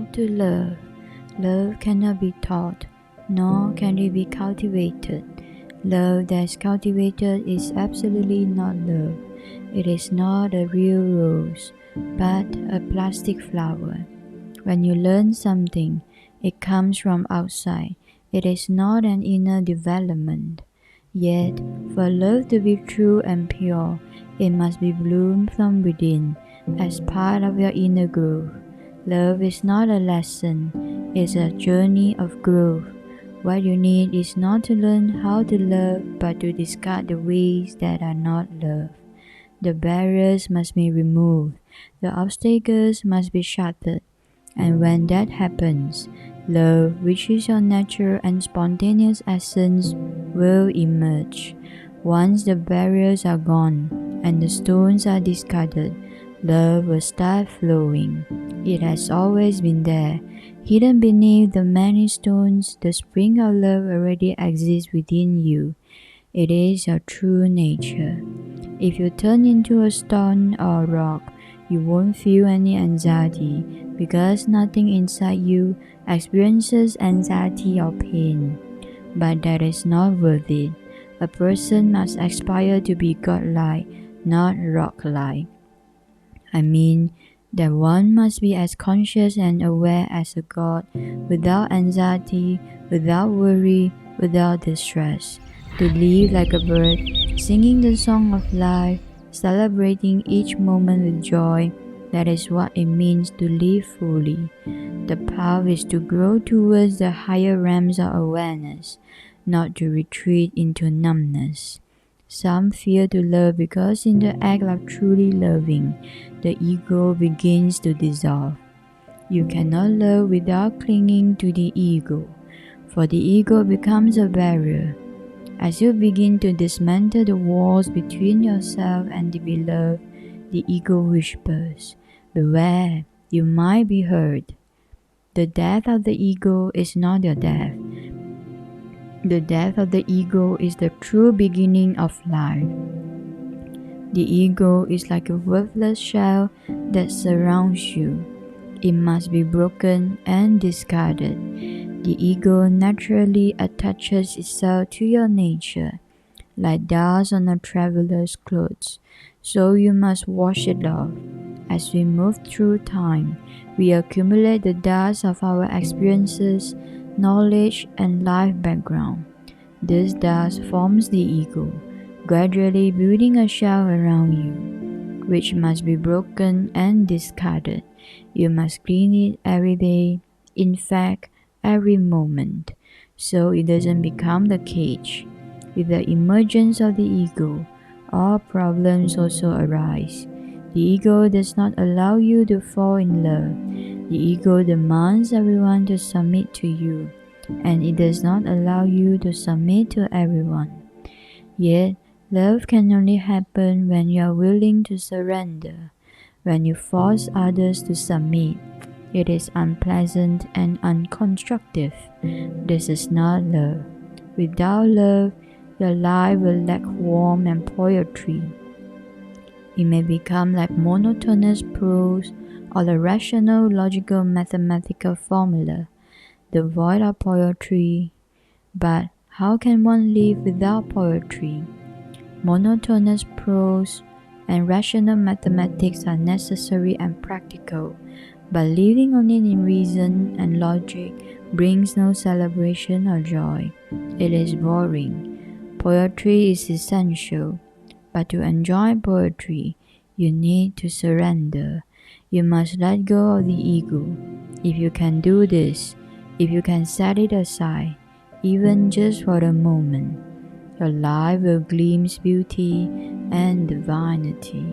How to love. Love cannot be taught, nor can it be cultivated. Love that is cultivated is absolutely not love. It is not a real rose, but a plastic flower. When you learn something, it comes from outside. It is not an inner development. Yet, for love to be true and pure, it must be bloomed from within, as part of your inner growth. Love is not a lesson, it's a journey of growth. What you need is not to learn how to love, but to discard the ways that are not love. The barriers must be removed, the obstacles must be shattered, and when that happens, love, which is your natural and spontaneous essence, will emerge. Once the barriers are gone and the stones are discarded, love will start flowing. It has always been there. Hidden beneath the many stones, the spring of love already exists within you. It is your true nature. If you turn into a stone or a rock, you won't feel any anxiety because nothing inside you experiences anxiety or pain. But that is not worth it. A person must aspire to be godlike, not rock-like. I mean that one must be as conscious and aware as a god, without anxiety, without worry, without distress. To live like a bird, singing the song of life, celebrating each moment with joy, that is what it means to live fully. The path is to grow towards the higher realms of awareness, not to retreat into numbness. Some fear to love because in the act of truly loving, the ego begins to dissolve. You cannot love without clinging to the ego, for the ego becomes a barrier. As you begin to dismantle the walls between yourself and the beloved, the ego whispers, "Beware, you might be hurt." The death of the ego is not your death. The death of the ego is the true beginning of life. The ego is like a worthless shell that surrounds you. It must be broken and discarded. The ego naturally attaches itself to your nature, like dust on a traveler's clothes, so you must wash it off. As we move through time, we accumulate the dust of our experiences, knowledge, and life background. This dust forms the ego, gradually building a shell around you, which must be broken and discarded. You must clean it every day, in fact, every moment, so it doesn't become the cage. With the emergence of the ego, all problems also arise. The ego does not allow you to fall in love. The ego demands everyone to submit to you, and it does not allow you to submit to everyone. Yet, love can only happen when you are willing to surrender. When you force others to submit, it is unpleasant and unconstructive. This is not love. Without love, your life will lack warmth and poetry. It may become like monotonous prose or a rational, logical, mathematical formula, devoid of poetry. But how can one live without poetry? Monotonous prose and rational mathematics are necessary and practical, but living only in reason and logic brings no celebration or joy. It is boring. Poetry is essential, but to enjoy poetry, you need to surrender. You must let go of the ego. If you can do this, if you can set it aside, even just for a moment, your life will gleam beauty and divinity.